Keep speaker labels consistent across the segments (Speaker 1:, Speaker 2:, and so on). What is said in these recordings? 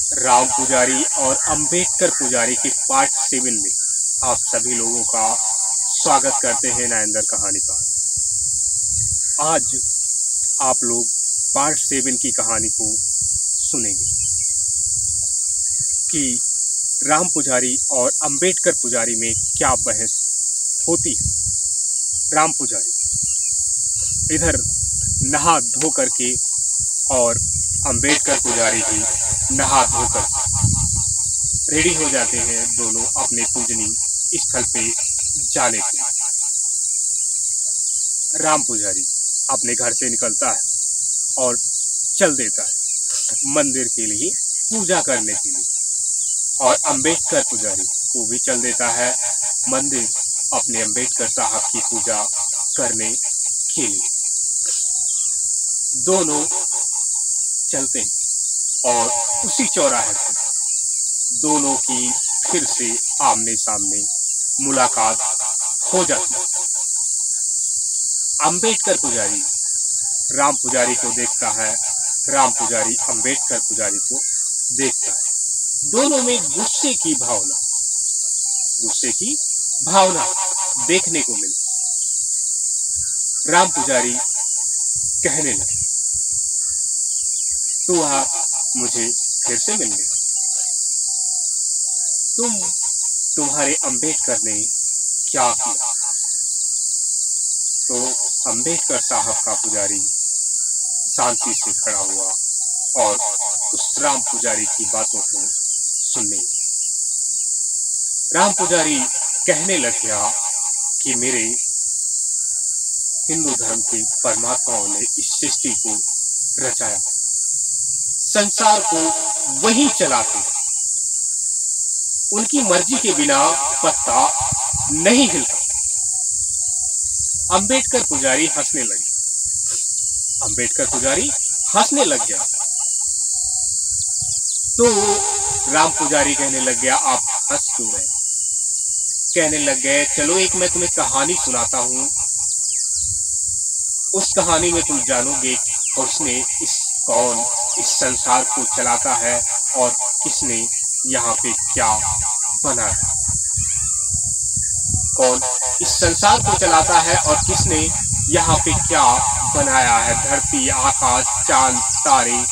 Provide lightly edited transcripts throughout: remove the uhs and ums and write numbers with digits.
Speaker 1: राम पुजारी और अंबेडकर पुजारी के पार्ट 7 में आप सभी लोगों का स्वागत करते हैं नरेंद्र कहानीकार। आज आप लोग पार्ट 7 की कहानी को सुनेंगे कि राम पुजारी और अंबेडकर पुजारी में क्या बहस होती है। राम पुजारी इधर नहा धो करके और अंबेडकर पुजारी भी नहा धोकर रेडी हो जाते हैं दोनों अपने पूजनीय स्थल पे जाने के लिए। राम पुजारी अपने घर से निकलता है और चल देता है मंदिर के लिए पूजा करने के लिए, और अंबेडकर पुजारी वो भी चल देता है मंदिर अपने अंबेडकर साहब की पूजा करने के लिए। दोनों चलते हैं और उसी चौराहे पर दोनों की फिर से आमने सामने मुलाकात हो जाती है। अंबेडकर पुजारी राम पुजारी को देखता है, राम पुजारी अंबेडकर पुजारी को देखता है। दोनों में गुस्से की भावना देखने को मिलती। राम पुजारी कहने लगे, तू आप मुझे फिर से मिल गया। तुम्हारे अंबेडकर ने क्या किया? तो अंबेडकर साहब का पुजारी शांति से खड़ा हुआ और उस राम पुजारी की बातों को सुनने। राम पुजारी कहने लग गया कि मेरे हिंदू धर्म के परमात्माओं ने इस सृष्टि को रचाया, संसार को वही चलाते, उनकी मर्जी के बिना पत्ता नहीं हिलता। अंबेडकर पुजारी हंसने लगे। अंबेडकर पुजारी हंसने लग गया तो राम पुजारी कहने लग गया, आप हंस क्यों रहे? कहने लग गए, चलो एक मैं तुम्हें कहानी सुनाता हूं, उस कहानी में तुम जानोगे उसने कौन इस संसार को चलाता है और किसने यहाँ पे क्या बनाया। कौन इस संसार को चलाता है और किसने यहाँ पे क्या बनाया है। धरती, आकाश, चांद, तारे,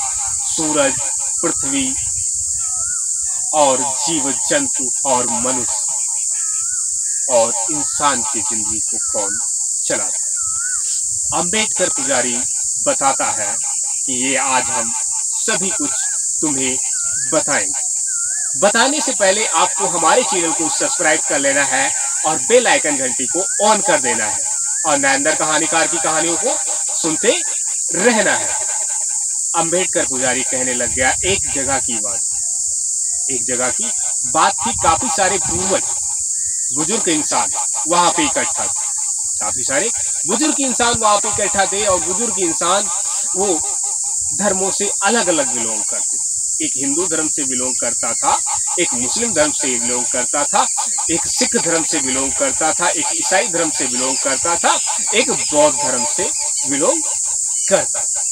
Speaker 1: सूरज, पृथ्वी और जीव जंतु और मनुष्य और इंसान की जिंदगी को कौन चलाता है। अंबेडकर पुजारी बताता है कि ये आज हम सभी कुछ तुम्हें बताएंगे। बताने से पहले आपको हमारे चैनल को सब्सक्राइब कर लेना है और बेल आइकन घंटी को ऑन कर देना है और नरेंद्र कहानीकार की कहानियों को सुनते रहना है। अंबेडकर पुजारी कहने लग गया, एक जगह की बात थी। काफी सारे पूर्वज बुजुर्ग इंसान वहां पे इकट्ठा थे। काफी सारे बुजुर्ग इंसान वहां पे इकट्ठा थे और बुजुर्ग इंसान वो धर्मों से अलग अलग बिलोंग करते थे। एक हिंदू धर्म से बिलोंग करता था, एक मुस्लिम धर्म से बिलोंग करता था, एक सिख धर्म से बिलोंग करता था, एक ईसाई धर्म से बिलोंग करता था, एक बौद्ध धर्म से बिलोंग करता था।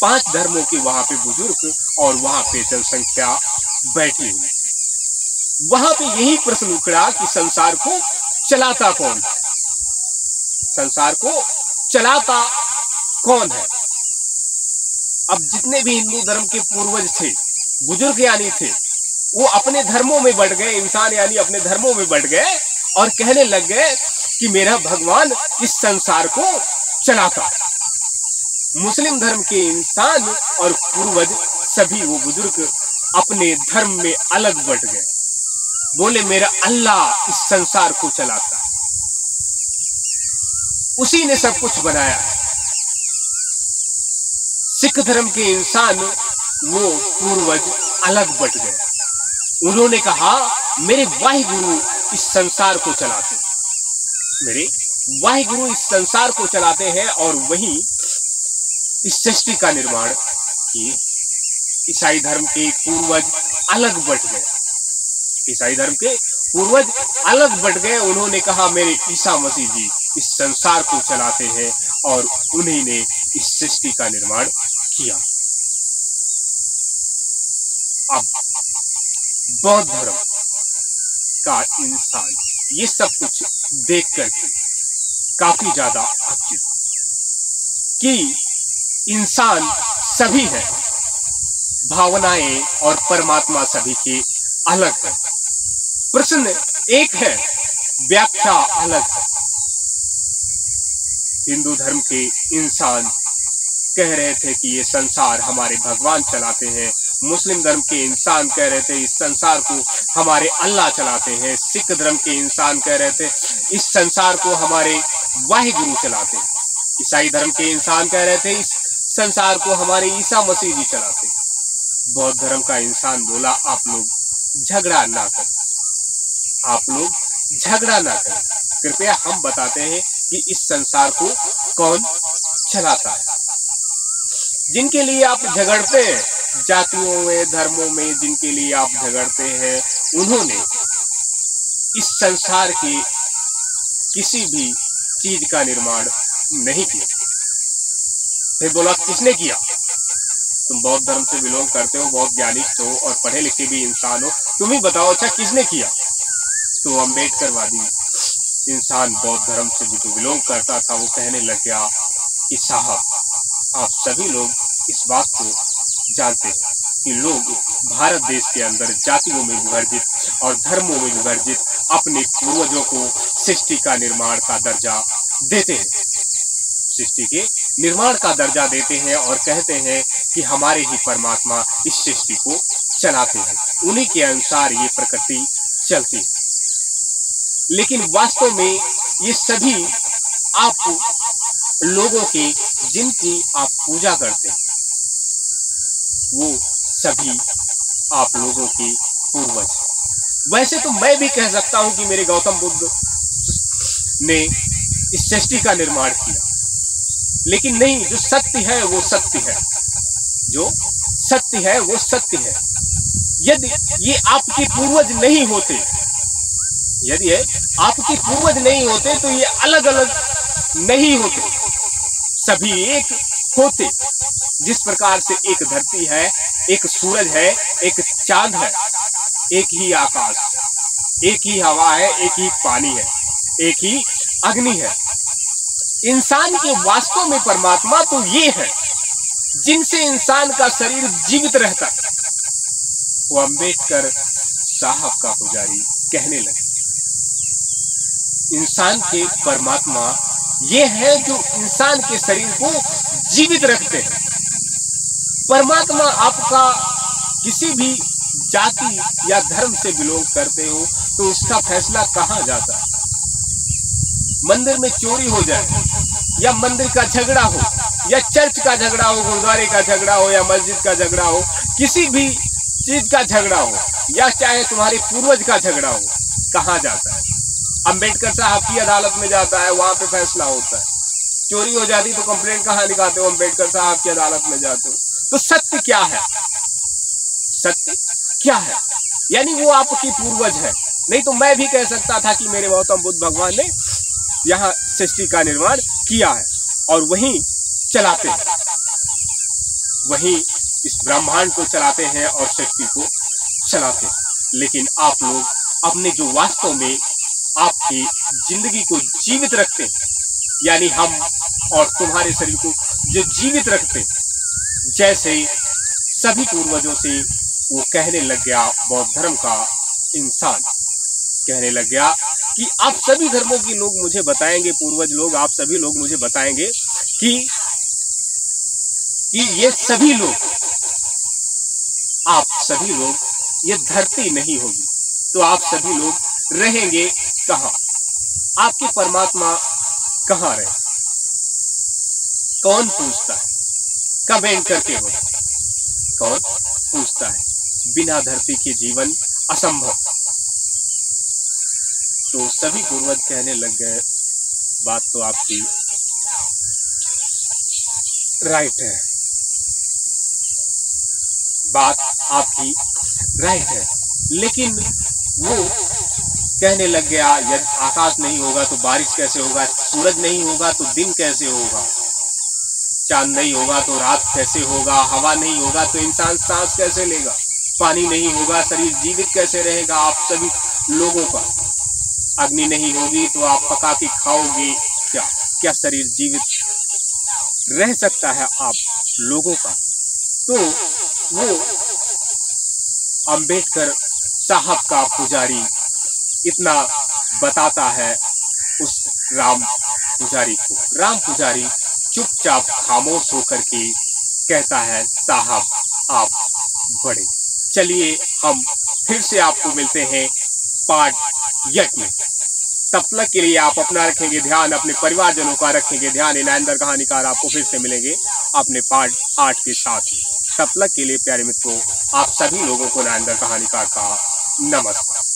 Speaker 1: 5 धर्मों के वहां पे बुजुर्ग और वहां पे जनसंख्या बैठी हुई थी। वहां पे यही प्रश्न उखड़ा कि संसार को चलाता कौन है? संसार को चलाता कौन है? अब जितने भी हिंदू धर्म के पूर्वज थे, बुजुर्ग यानी थे, वो अपने धर्मों में बढ़ गए, इंसान यानी अपने धर्मों में बढ़ गए और कहने लग गए कि मेरा भगवान इस संसार को चलाता। मुस्लिम धर्म के इंसान और पूर्वज सभी वो बुजुर्ग अपने धर्म में अलग बढ़ गए, बोले मेरा अल्लाह इस संसार को चलाता, उसी ने सब कुछ बनाया है। सिख धर्म के इंसान वो पूर्वज अलग बट गए। उन्होंने कहा मेरे वाहिगुरु इस संसार को चलाते, मेरे वाहिगुरु इस संसार को चलाते हैं और वही इस सृष्टि का निर्माण किए। ईसाई धर्म के पूर्वज अलग बट गए। ईसाई धर्म के पूर्वज अलग बट गए। उन्होंने कहा मेरे ईसा मसीह जी इस संसार को चलाते हैं और उन्हीं ने इस सृष्टि का निर्माण किया। अब बौद्ध धर्म का इंसान ये सब कुछ देख करके काफी ज्यादा आश्चर्य कि इंसान सभी है, भावनाएं और परमात्मा सभी के अलग है। प्रश्न एक है, व्याख्या अलग है। हिंदू धर्म के इंसान कह रहे थे कि ये संसार हमारे भगवान चलाते हैं, मुस्लिम धर्म के इंसान कह रहे थे इस संसार को हमारे अल्लाह चलाते हैं, सिख धर्म के इंसान कह रहे थे इस संसार को हमारे वाहिगुरु चलाते हैं, ईसाई धर्म के इंसान कह रहे थे इस संसार को हमारे ईसा मसीह जी चलाते हैं। बौद्ध धर्म का इंसान बोला आप लोग झगड़ा ना करें, आप लोग झगड़ा ना करें, कृपया हम बताते हैं कि इस संसार को कौन चलाता है। जिनके लिए आप झगड़ते हैं, जातियों में धर्मों में जिनके लिए आप झगड़ते हैं, उन्होंने इस संसार के किसी भी चीज का निर्माण नहीं किया। फिर बोला किसने किया? तुम बौद्ध धर्म से बिलोंग करते हो, बहुत ज्ञानिस्ट हो और पढ़े लिखे भी इंसान हो, तुम ही बताओ अच्छा किसने किया? तो अम्बेडकरवादी इंसान बौद्ध धर्म से भी तो बिलोंग करता था, वो कहने लग गया कि साहब आप सभी लोग इस बात को जानते हैं कि लोग भारत देश के अंदर जातियों में विभाजित और धर्मों में विभाजित अपने पूर्वजों को सृष्टि का निर्माण का दर्जा देते हैं, सृष्टि के निर्माण का दर्जा देते हैं और कहते हैं कि हमारे ही परमात्मा इस सृष्टि को चलाते हैं, उन्हीं के अनुसार ये प्रकृति चलती है। लेकिन वास्तव में ये सभी आप लोगों के जिनकी आप पूजा करते हैं वो सभी आप लोगों के पूर्वज। वैसे तो मैं भी कह सकता हूं कि मेरे गौतम बुद्ध ने इस सृष्टि का निर्माण किया, लेकिन नहीं, जो सत्य है वो सत्य है, जो सत्य है वो सत्य है। यदि ये आपके पूर्वज नहीं होते, यदि आपके पूर्वज नहीं होते तो ये अलग अलग नहीं होते, सभी एक होते। जिस प्रकार से एक धरती है, एक सूरज है, एक चांद है, एक ही आकाश, एक ही हवा है, एक ही पानी है, एक ही अग्नि है। इंसान के वास्तव में परमात्मा तो ये है जिनसे इंसान का शरीर जीवित रहता है। वो अम्बेडकर साहब का पुजारी कहने लगे इंसान के परमात्मा ये है जो इंसान के शरीर को जीवित रखते हैं। परमात्मा आपका किसी भी जाति या धर्म से बिलोंग करते हो तो उसका फैसला कहाँ जाता है? मंदिर में चोरी हो जाए या मंदिर का झगड़ा हो या चर्च का झगड़ा हो, गुरुद्वारे का झगड़ा हो या मस्जिद का झगड़ा हो, किसी भी चीज का झगड़ा हो या चाहे तुम्हारे पूर्वज का झगड़ा हो, कहाँ जाता है? अंबेडकर साहब की अदालत में जाता है, वहां पे फैसला होता है। चोरी हो जाती तो कंप्लेंट कहाँ लिखाते हो? अंबेडकर साहब की अदालत में जाते हो। तो सत्य क्या है? सत्य क्या है? यानी वो आपकी पूर्वज है। नहीं तो मैं भी कह सकता था कि मेरे गौतम बुद्ध भगवान ने यहाँ सृष्टि का निर्माण किया है और वहीं चलाते हैं, वहीं इस ब्रह्मांड को चलाते हैं और सृष्टि को चलाते हैं। लेकिन आप लोग अपने जो वास्तव में आपकी जिंदगी को जीवित रखते हैं, यानी हम और तुम्हारे शरीर को जो जीवित रखते हैं, जैसे सभी पूर्वजों से वो कहने लग गया, बौद्ध धर्म का इंसान कहने लग गया कि आप सभी धर्मों के लोग मुझे बताएंगे, पूर्वज लोग आप सभी लोग मुझे बताएंगे कि ये सभी लोग, आप सभी लोग, ये धरती नहीं होगी तो आप सभी लोग रहेंगे कहाँ? आपके परमात्मा कहाँ रहे? कौन पूछता है? कमेंट करके बोलो, कौन पूछता है? बिना धरती के जीवन असंभव। तो सभी पूर्वज कहने लग गए बात तो आपकी राइट है, बात आपकी राइट है। लेकिन वो कहने लग गया यदि आकाश नहीं होगा तो बारिश कैसे होगा? सूरज नहीं होगा तो दिन कैसे होगा? चांद नहीं होगा तो रात कैसे होगा? हवा नहीं होगा तो इंसान सांस कैसे लेगा? पानी नहीं होगा शरीर जीवित कैसे रहेगा आप सभी लोगों का? अग्नि नहीं होगी तो आप पका के खाओगे क्या? क्या शरीर जीवित रह सकता है आप लोगों का? तो वो अंबेडकर साहब का पुजारी इतना बताता है उस राम पुजारी को। राम पुजारी चुपचाप खामोश होकर के कहता है, साहब आप बड़े। चलिए हम फिर से आपको मिलते हैं पार्ट 8 में। तब तक के लिए आप अपना रखेंगे ध्यान, अपने परिवारजनों का रखेंगे ध्यान। नरेंद्र कहानीकार आपको फिर से मिलेंगे अपने पार्ट 8 के साथ ही। तब तक के लिए प्यारे मित्रों, आप सभी लोगों को नरेंद्र कहानीकार का नमस्कार।